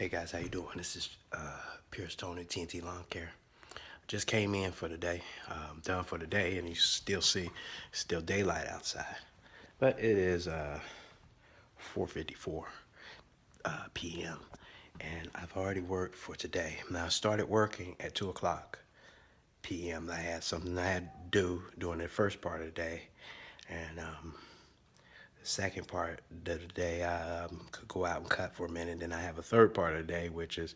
Hey guys, how you doing? This is Pierce Tony, TNT Lawn Care. Just came in for the day. Done for the day, and you still see still daylight outside. But it is 4:54 p.m. and I've already worked for today. Now I started working at 2 o'clock p.m. I had something I had to do during the first part of the day, and the second part of the day, I could go out and cut for a minute. Then I have a third part of the day, which is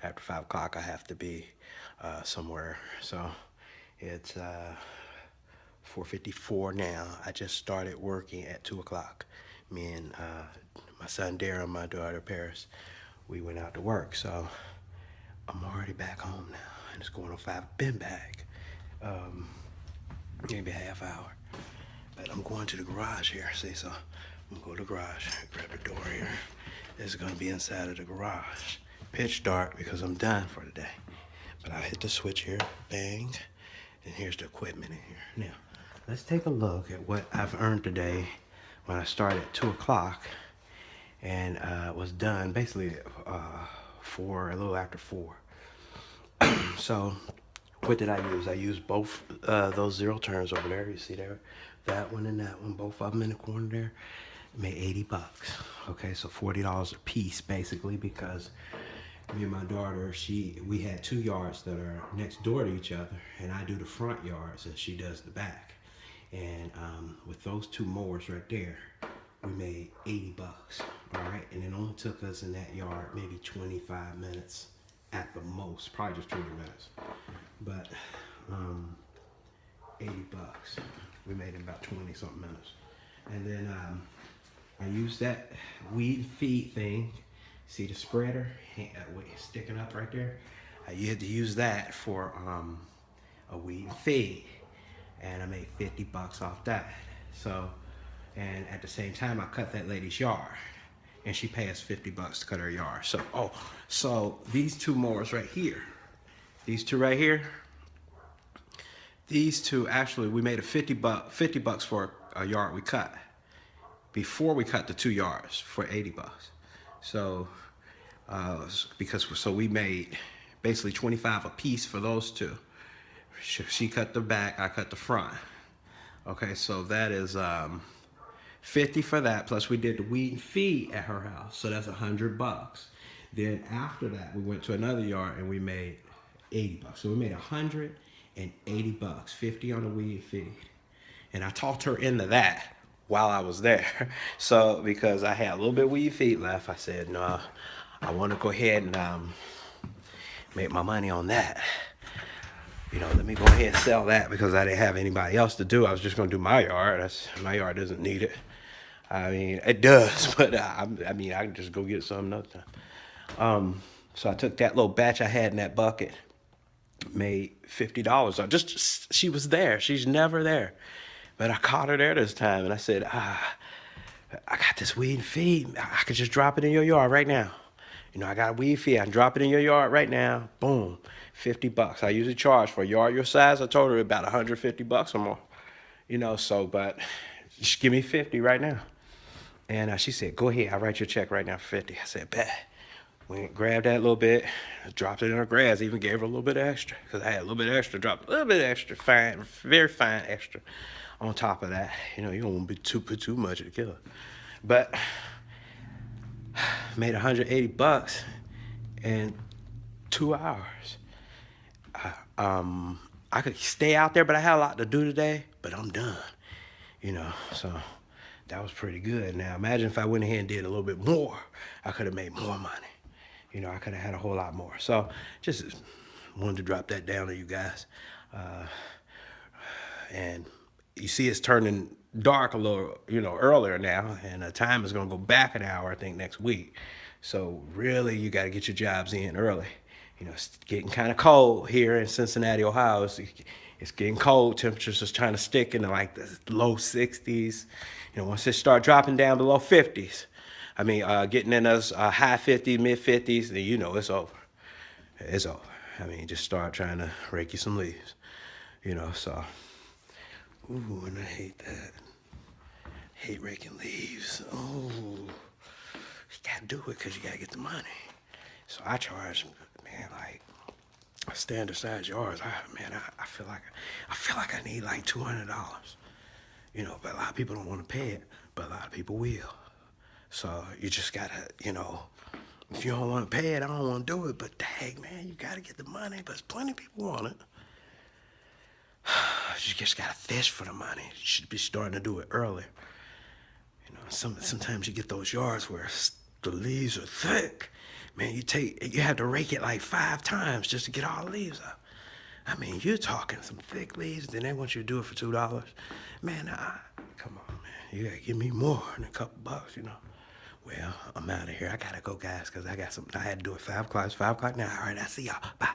after 5 o'clock, I have to be somewhere. So it's 4:54 now. I just started working at 2 o'clock. Me and my son Darren, my daughter Paris, we went out to work. So I'm already back home now, and it's going on 5. Been back maybe a half hour. But I'm going to the garage here. See, so I'm gonna go to the garage, grab the door here. This is gonna be inside of the garage. Pitch dark because I'm done for the day. But I hit the switch here, bang, and here's the equipment in here. Now, let's take a look at what I've earned today when I started at 2 o'clock and was done basically a little after 4. So what did I use? I used both those zero turns over there. You see there? That one and that one, both of them in the corner there. Made 80 bucks. Okay, so $40 a piece basically, because me and my daughter, we had 2 yards that are next door to each other, and I do the front yards and she does the back. And with those 2 mowers right there, we made 80 bucks. All right, and it only took us in that yard maybe 25 minutes at the most, probably just 20 minutes. But 80 bucks. We made it about 20 something minutes. And then I used that weed feed thing. See the spreader sticking up right there? You had to use that for a weed feed. And I made 50 bucks off that. So, and at the same time, I cut that lady's yard. And she paid us 50 bucks to cut her yard. So, so these 2 mowers right here, these 2 right here, these 2 actually, we made 50 bucks for a yard we cut before we cut the 2 yards for 80 bucks. So, so we made basically 25 a piece for those 2. She cut the back, I cut the front. Okay, so that is 50 for that. Plus we did the weed and feed at her house, so that's 100 bucks. Then after that, we went to another yard and we made 80 bucks. So we made 180 bucks, 50 on the weed feed. And I talked her into that while I was there. So because I had a little bit of weed feed left, I said, no, I want to go ahead and make my money on that. You know, let me go ahead and sell that because I didn't have anybody else to do. I was just going to do my yard. My yard doesn't need it. I mean, it does, but I mean, I can just go get some another time. So I took that little batch I had in that bucket, made $50. Just she was there. She's never there, but I caught her there this time, and I said, I got this weed and feed. I could just drop it in your yard right now. You know, I got a weed feed. I can drop it in your yard right now. Boom, 50 bucks. I usually charge for a yard your size. I told her about 150 bucks or more. You know, so but just give me 50 right now. And she said, go ahead. I'll write you a check right now for 50. I said, bet. Went grabbed that little bit, dropped it in her grass, even gave her a little bit extra because I had a little bit extra, dropped a little bit extra, fine, very fine extra on top of that. You know, you don't want to put too much to kill her. But made 180 bucks in 2 hours. I could stay out there, but I had a lot to do today, but I'm done. You know, so that was pretty good. Now, imagine if I went ahead and did a little bit more. I could have made more money. You know, I could have had a whole lot more. So just wanted to drop that down to you guys. And you see it's turning dark a little, you know, earlier now. And the time is going to go back an hour, I think, next week. So really, you got to get your jobs in early. You know, it's getting kind of cold here in Cincinnati, Ohio. It's getting cold. Temperatures is trying to stick in like the low 60s. You know, once it start dropping down below 50s, I mean, getting in us high 50s, mid 50s, then you know it's over. It's over. I mean, just start trying to rake you some leaves. You know, so. Ooh, and I hate that. Hate raking leaves. Oh, you gotta do it because you gotta get the money. So I charge, man, like standard size yards. I feel like I need like $200. You know, but a lot of people don't want to pay it, but a lot of people will. So you just gotta, you know, if you don't want to pay it, I don't want to do it. But dang, man, you gotta get the money. But plenty of people want it. You just gotta fish for the money. You should be starting to do it early. You know, sometimes you get those yards where the leaves are thick. Man, you have to rake it like 5 times just to get all the leaves up. I mean, you're talking some thick leaves, then they want you to do it for $2. Man, come on, man. You gotta give me more than a couple bucks, you know. Well, I'm out of here. I gotta go, guys, because I had to do it 5 o'clock. It's 5 o'clock now. All right, I see y'all. Bye.